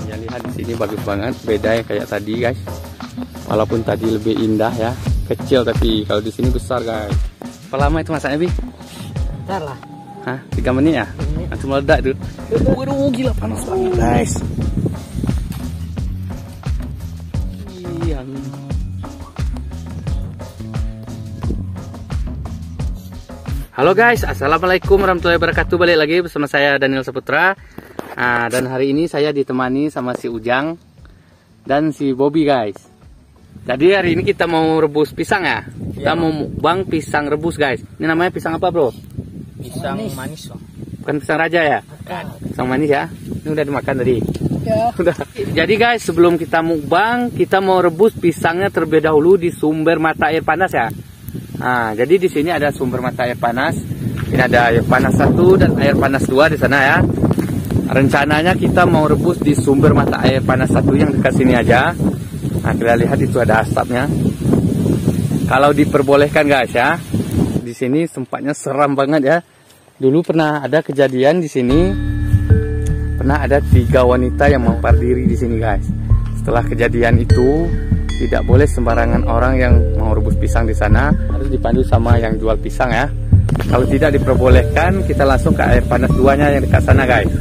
Ya lihat di sini bagus banget, beda ya kayak tadi guys. Walaupun tadi lebih indah ya, kecil tapi kalau di sini besar guys. Berapa lama itu masaknya Bi? Bentar lah. Hah? 3 menit ya? Langsung meledak tuh. Waduh gila panas banget guys. Iya. Halo guys, assalamualaikum warahmatullahi wabarakatuh. Balik lagi bersama saya Daniel Saputra. Dan hari ini saya ditemani sama si Ujang dan si Bobby guys. Jadi hari ini kita mau rebus pisang ya. Kita mau mukbang pisang rebus guys. Ini namanya pisang apa bro? Pisang manis bang. Bukan pisang raja ya? Bukan. Pisang manis ya. Ini udah dimakan tadi. Ya. Udah. Jadi guys, sebelum kita mukbang, kita mau rebus pisangnya terlebih dahulu di sumber mata air panas ya. Nah, jadi di sini ada sumber mata air panas. Ini ada air panas 1 dan air panas 2 di sana ya. Rencananya kita mau rebus di sumber mata air panas 1 yang dekat sini aja. Nah, kita lihat itu ada asapnya. Kalau diperbolehkan guys ya. Di sini tempatnya seram banget ya. Dulu pernah ada kejadian di sini. Pernah ada 3 wanita yang mempar diri di sini guys. Setelah kejadian itu, tidak boleh sembarangan orang yang mau rebus pisang di sana, harus dipandu sama yang jual pisang ya. Kalau tidak diperbolehkan, kita langsung ke air panas 2-nya yang dekat sana guys.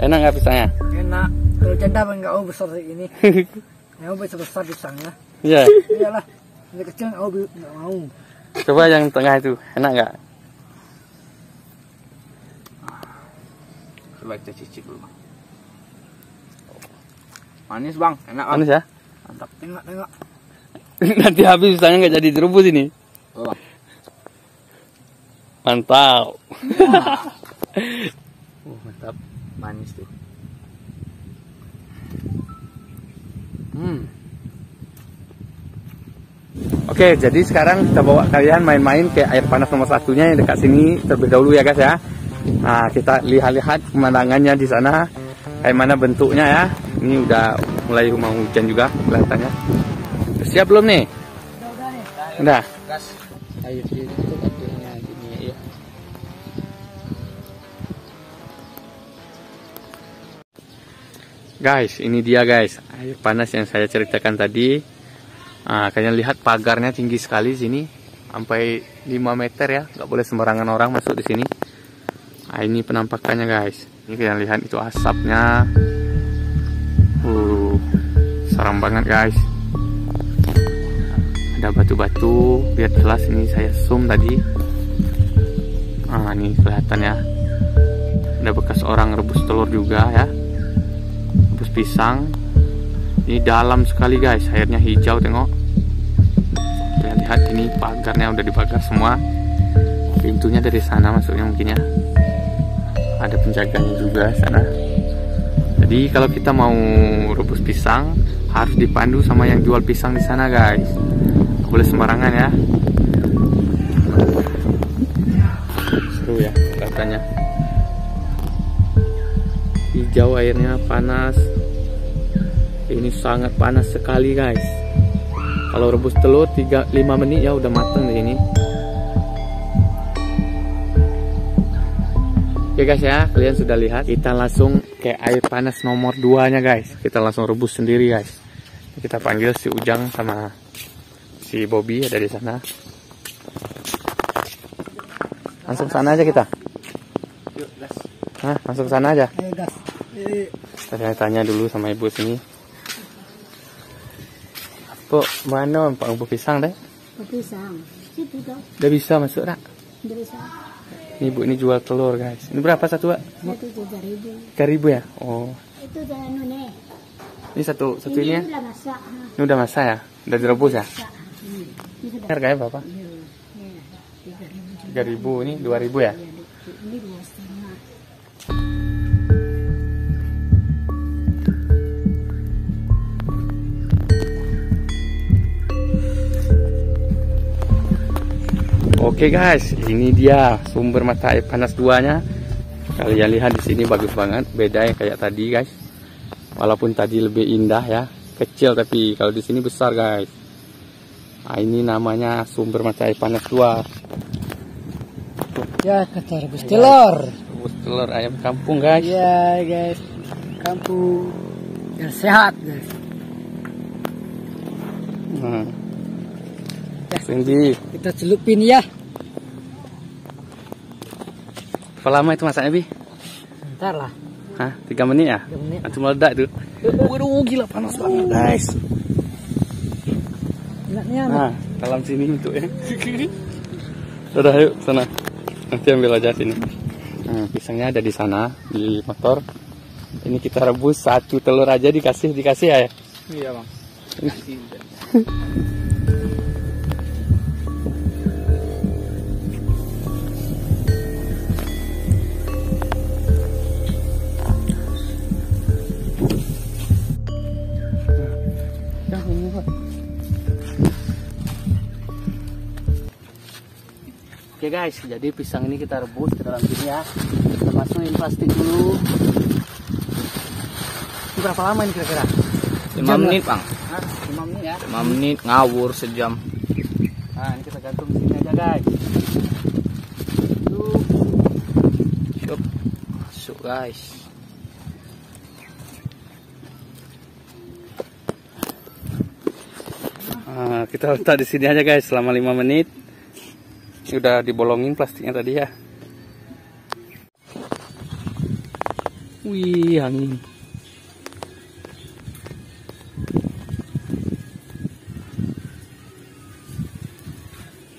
Enak nggak pisangnya? Enak. Kalau janda enggak besar kayak ini. Yang besar pisangnya. Iya. Iyalah. Yang kecil enggak mau. Coba yang tengah itu, enak nggak? Coba kita cicip dulu. Manis bang, enak bang. Manis ya? Mantap, tengok. Nanti habis pisangnya nggak jadi direbus ini. Oh, bang. Mantap. Mantap, manis tuh. Oke, jadi sekarang kita bawa kalian main-main ke air panas nomor 1-nya yang dekat sini terlebih dahulu ya guys ya. Nah, kita lihat-lihat pemandangannya di sana. Kayak mana bentuknya ya. Ini udah mulai mau hujan juga kelihatannya. Siap belum nih? Udah. Gas. Ayo sini tuh katanya gini ya. Guys, ini dia guys, air panas yang saya ceritakan tadi. Nah, kalian lihat pagarnya tinggi sekali sini, sampai 5 meter ya, nggak boleh sembarangan orang masuk di sini. Nah, ini penampakannya guys. Ini kalian lihat itu asapnya. Seram banget guys. Ada batu-batu, biar jelas ini saya zoom tadi. Nah, ini kelihatan ya. Ada bekas orang rebus telur juga ya. Rebus pisang. Ini dalam sekali guys, airnya hijau tengok. Kalian lihat ini pagarnya udah dibakar semua. Pintunya dari sana masuknya mungkin ya. Ada penjaganya juga sana. Jadi kalau kita mau rebus pisang harus dipandu sama yang jual pisang di sana guys. Nggak boleh sembarangan ya. Seru ya katanya. Hijau airnya panas. Ini sangat panas sekali guys. Kalau rebus telur 5 menit ya udah mateng di sini. Oke guys ya, kalian sudah lihat. Kita langsung ke air panas nomor 2-nya guys. Kita langsung rebus sendiri guys. Kita panggil si Ujang sama si Bobby ada di sana. Langsung sana aja kita. Yuk, gas. Hah, langsung sana aja. Ayo gas. Saya tanya dulu sama ibu sini. Bu, mana Pak Ibu pisang deh? Pisang, situ dong. Udah bisa masuk tak? Udah bisa. Ini ibu ini jual telur guys. Ini berapa satu Pak? Satu 3.000. 3.000 ya? Oh. Itu anu nih. Ini satu ini ya? Udah masak. Ini udah masak ya? Udah direbus ya? Ini sudah. Harganya berapa? 3.000 ini 2.000 ya? Ini 2,5. Oke guys, ini dia sumber mata air panas 2-nya. Kalian lihat di sini bagus banget, beda ya kayak tadi guys. Walaupun tadi lebih indah ya, kecil tapi kalau di sini besar guys. Nah, ini namanya sumber mata air panas 2. Ya, kita rebus telur. rebus telur ayam kampung guys. Iya guys, kampung yang sehat guys. Tinggi. Kita celupin ya. Berapa lama itu masaknya, Bi? Bentar lah. Hah? 3 menit ya? 3 menit. Nanti meledak tuh. Waduh, gila panas banget guys. Enaknya Nah, dalam sini untuk ya. Udah, ayo sana. Nanti ambil aja sini. Pisangnya ada di sana di motor. Ini kita rebus 1 telur aja dikasih ya. Iya bang. Oke guys, jadi pisang ini kita rebus ke dalam sini ya. Kita masukin plastik dulu. Ini berapa lama ini kira-kira? 5 menit bang. Hah? 5 menit ya? 5 menit ngawur sejam. Nah, ini kita gantung di sini aja guys. Syup. Masuk guys. Nah, kita letak di sini aja guys selama 5 menit. Sudah dibolongin plastiknya tadi ya. Wih, angin.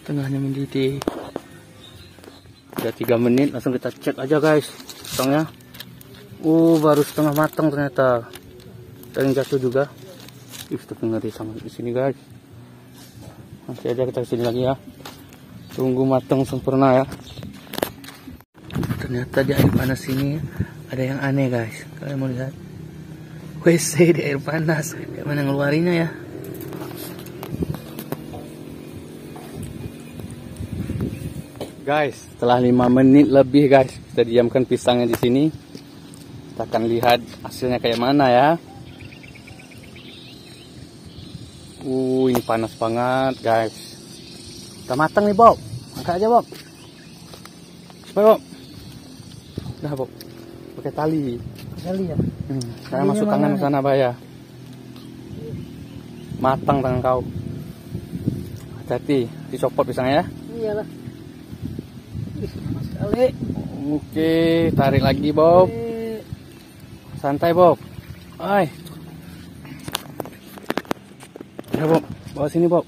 Tengahnya mendidih. Udah 3 menit, langsung kita cek aja guys pisangnya. Baru setengah matang ternyata. Dan jatuh juga. Tapi ngeri sama di sini guys. Nanti aja kita kesini lagi ya. Tunggu matang sempurna ya. Ternyata di air panas ini ada yang aneh guys. Kalian mau lihat? WC di air panas. Kayak mana ngeluarinnya ya? Guys, setelah 5 menit lebih guys, kita diamkan pisangnya di sini. Kita akan lihat hasilnya kayak mana ya. Ini panas banget guys. Udah matang nih Bob. Angkat aja Bob. Ayo Bob. Udah Bob. Pakai tali. Kali ya. Sekarang masuk tangan ke sana Baya. Matang tangan kau. Hati-hati, dicopot pisangnya ya. Iyalah. Sekali. Oke, tarik lagi Bob. Santai Bob. Hai. Ya Bob, bawa sini Bob.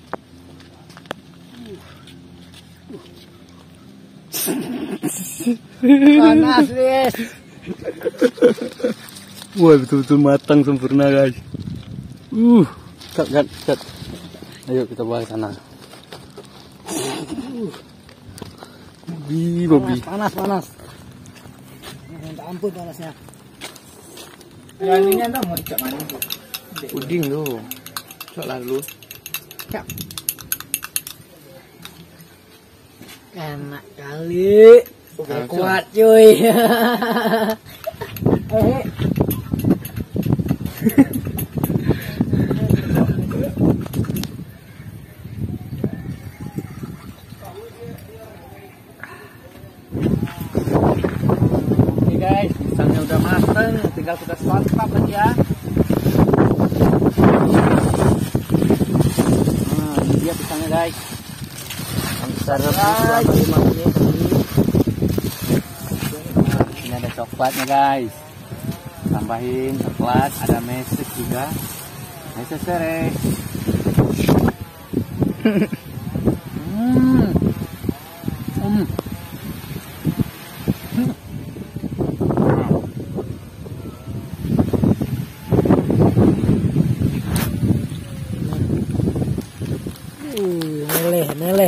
Panas guys. Wah, betul-betul matang sempurna guys. Cut. Ayo kita bawa ke sana. Bobi. Panas. Minta ampun panasnya. Ya ini anda mau dicak mana tuh? Puding tuh. Coba dulu. Cak. Enak kali. Udah kuat cuy. Oke guys, pisangnya udah mateng, tinggal kita santap lagi ya. Nah, ini dia pisangnya guys. Kita rebus selama 5 menit. Ini ada coklatnya guys. Tambahin coklat, ada mesek juga. Mesek sereh.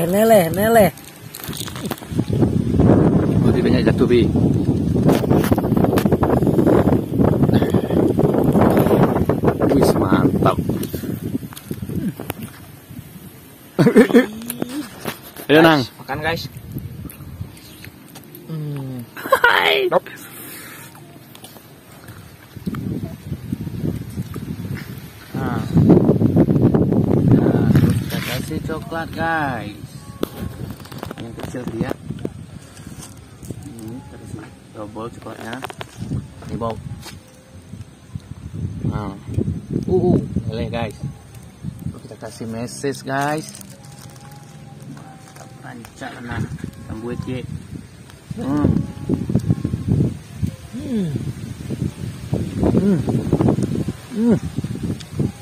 Neleh. Oh, dia banyak jatuh Bi. Wih, mantap. Ayo Nang. Makan guys. Hai. Nah, terus kita kasih coklat guys. Yang kecil dia. Ini kasih Double coklatnya. Ini bau. Nah. Boleh guys. Kita kasih message guys. Rancak nah. Tambah cek.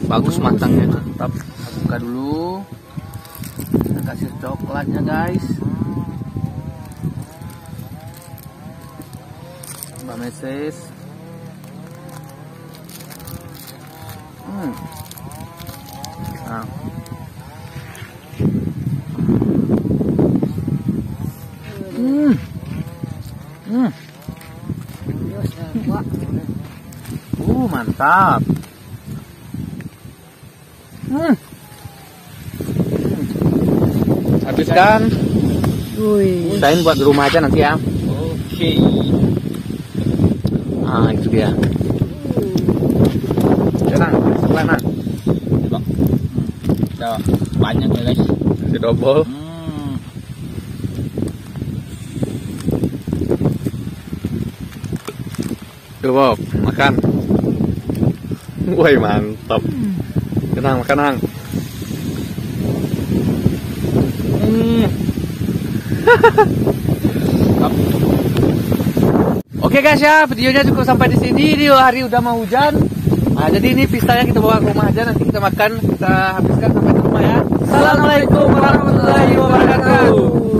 Bagus matangnya, mantap. Buka dulu. Kita kasih coklatnya guys. Mbak Meses. Nah. Mantap. Habiskan. Usahain buat di rumah aja nanti ya. Oke. Ah, itu dia. Tenang, sebelah. Coba. Udah banyak ya guys. Kasih double. Coba makan. Woi mantap. Tenang, makan. Oke guys ya, videonya cukup sampai di sini. Di hari udah mau hujan. Nah, jadi ini pisangnya kita bawa ke rumah aja, nanti kita makan, kita habiskan sampai di rumah ya. Assalamualaikum warahmatullahi wabarakatuh.